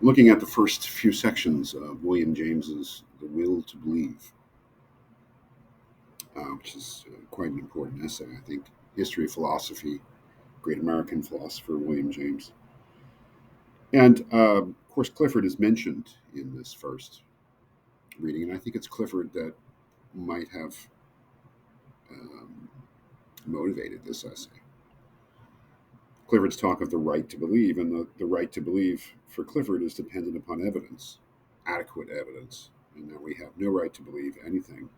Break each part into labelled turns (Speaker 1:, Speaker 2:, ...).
Speaker 1: looking at the first few sections of William James's The Will to Believe, which is quite an important essay, I think. History of Philosophy, great American philosopher William James. And of course, Clifford is mentioned in this first reading, and I think it's Clifford that might have um, motivated this essay. Clifford's talk of the right to believe, and the right to believe for Clifford is dependent upon evidence, adequate evidence, and that we have no right to believe anything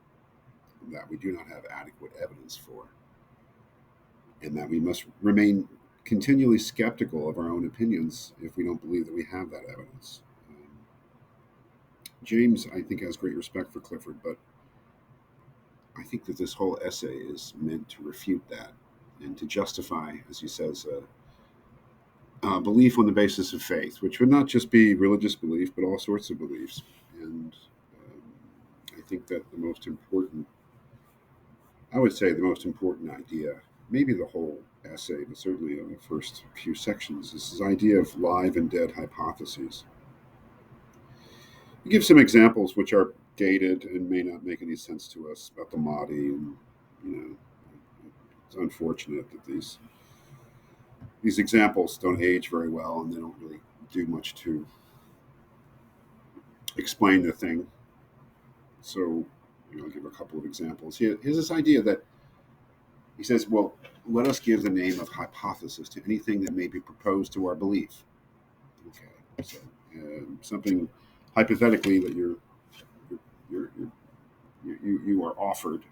Speaker 1: that we do not have adequate evidence for, and that we must remain continually skeptical of our own opinions if we don't believe that we have that evidence. James, I think, has great respect for Clifford, but I think that this whole essay is meant to refute that and to justify, as he says, belief on the basis of faith, which would not just be religious belief, but all sorts of beliefs. And I think that the most important, I would say, the most important idea, maybe the whole essay, but certainly in the first few sections, is this idea of live and dead hypotheses. He gives some examples which are dated and may not make any sense to us about the Mahdi, and you know, it's unfortunate that these examples don't age very well, and they don't really do much to explain the thing. So, I'll give a couple of examples. Here's this idea that he says, well, let us give the name of hypothesis to anything that may be proposed to our belief. Okay, so something hypothetically that you're, you are offered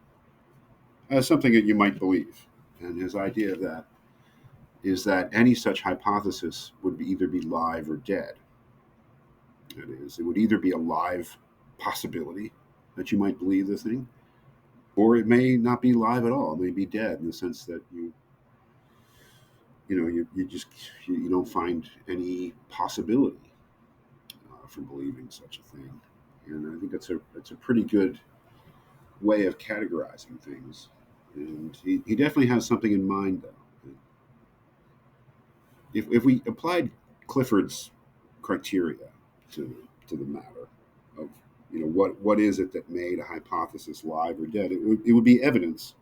Speaker 1: as something that you might believe. And his idea of that is that any such hypothesis would either be live or dead. That is, it would either be a live possibility that you might believe the thing, or it may not be live at all. It may be dead in the sense that you just you don't find any possibility for believing such a thing. And I think it's a pretty good way of categorizing things. And he definitely has something in mind, though. If we applied Clifford's criteria to the matter of what is it that made a hypothesis live or dead, it would be evidence.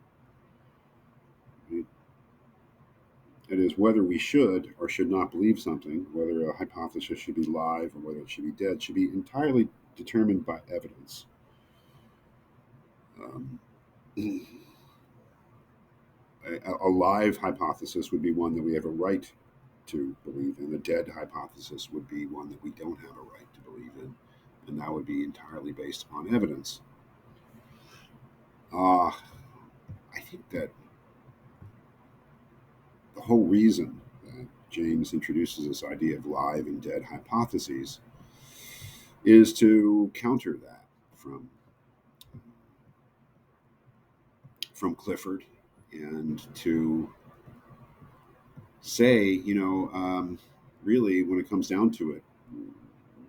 Speaker 1: It is whether we should or should not believe something, whether a hypothesis should be live or whether it should be dead, should be entirely determined by evidence. Um, a live hypothesis would be one that we have a right to believe in. A dead hypothesis would be one that we don't have a right to believe in, and that would be entirely based upon evidence. I think that the whole reason that James introduces this idea of live and dead hypotheses is to counter that from Clifford, and to say, really, when it comes down to it,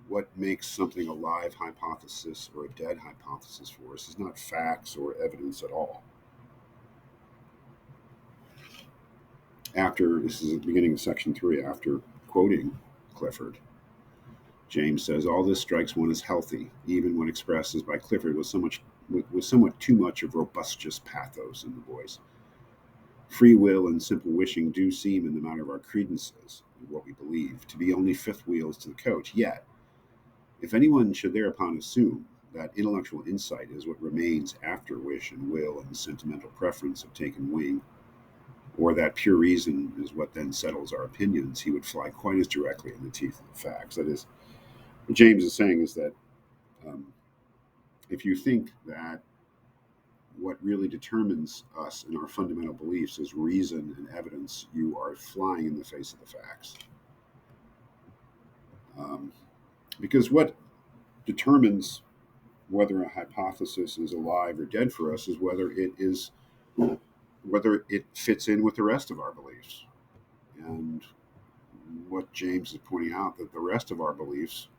Speaker 1: what makes something a live hypothesis or a dead hypothesis for us is not facts or evidence at all. This is at the beginning of section 3, after quoting Clifford, James says, all this strikes one as healthy, even when expressed as by Clifford with somewhat too much of robustious pathos in the voice. Free will and simple wishing do seem, in the matter of our credences, what we believe, to be only fifth wheels to the coach. Yet, if anyone should thereupon assume that intellectual insight is what remains after wish and will and sentimental preference have taken wing, or that pure reason is what then settles our opinions, he would fly quite as directly in the teeth of the facts. That is, what James is saying is that if you think that what really determines us in our fundamental beliefs is reason and evidence, you are flying in the face of the facts. Because what determines whether a hypothesis is alive or dead for us is whether it fits in with the rest of our beliefs. And what James is pointing out, that the rest of our beliefs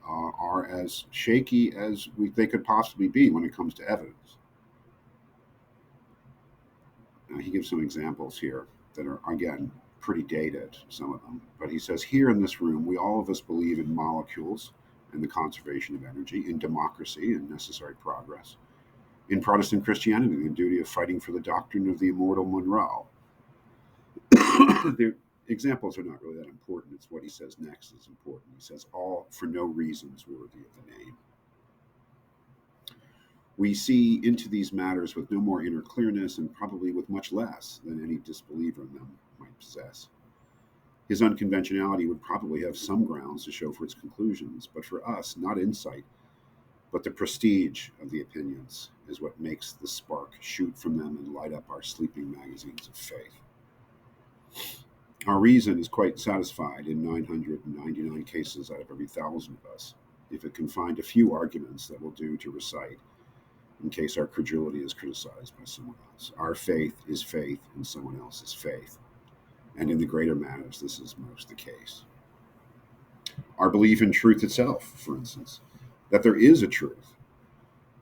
Speaker 1: are as shaky as they could possibly be when it comes to evidence. Now, he gives some examples here that are, again, pretty dated, some of them. But he says, here in this room, we all of us believe in molecules and the conservation of energy, in democracy and necessary progress, in Protestant Christianity, the duty of fighting for the doctrine of the immortal Monroe. The examples are not really that important. It's what he says next is important. He says, all for no reasons worthy of the name. We see into these matters with no more inner clearness and probably with much less than any disbeliever in them might possess. His unconventionality would probably have some grounds to show for its conclusions, but for us, not insight, but the prestige of the opinions is what makes the spark shoot from them and light up our sleeping magazines of faith. Our reason is quite satisfied in 999 cases out of every 1,000 of us, if it can find a few arguments that will do to recite in case our credulity is criticized by someone else. Our faith is faith in someone else's faith. And in the greater matters, this is most the case. Our belief in truth itself, for instance, that there is a truth,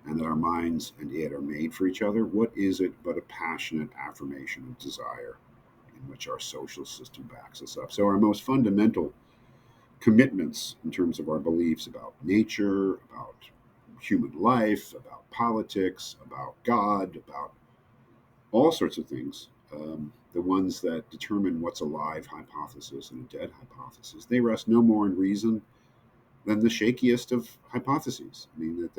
Speaker 1: and that our minds and it are made for each other, what is it but a passionate affirmation of desire in which our social system backs us up? So our most fundamental commitments in terms of our beliefs about nature, about human life, about politics, about God, about all sorts of things, the ones that determine what's a live hypothesis and a dead hypothesis, they rest no more in reason than the shakiest of hypotheses. I mean,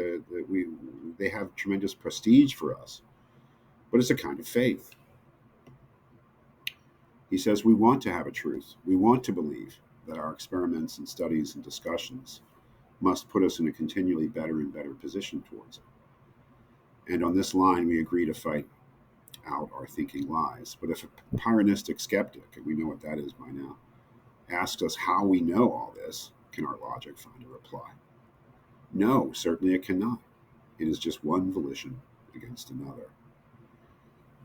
Speaker 1: they have tremendous prestige for us, but it's a kind of faith. He says we want to have a truth. We want to believe that our experiments and studies and discussions must put us in a continually better and better position towards it. And on this line, we agree to fight out our thinking lies. But if a Pyrrhonistic skeptic, and we know what that is by now, asks us how we know all this, can our logic find a reply? No, certainly it cannot. It is just one volition against another.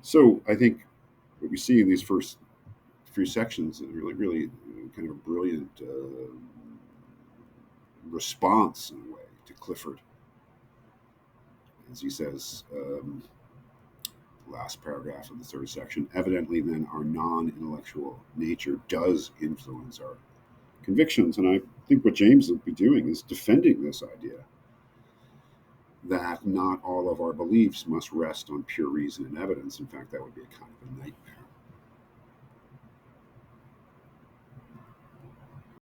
Speaker 1: So I think what we see in these first few sections is really kind of a brilliant response, in a way, to Clifford. As he says, last paragraph of the third section, evidently then our non-intellectual nature does influence our convictions. And I think what James will be doing is defending this idea that not all of our beliefs must rest on pure reason and evidence. In fact, that would be a kind of a nightmare.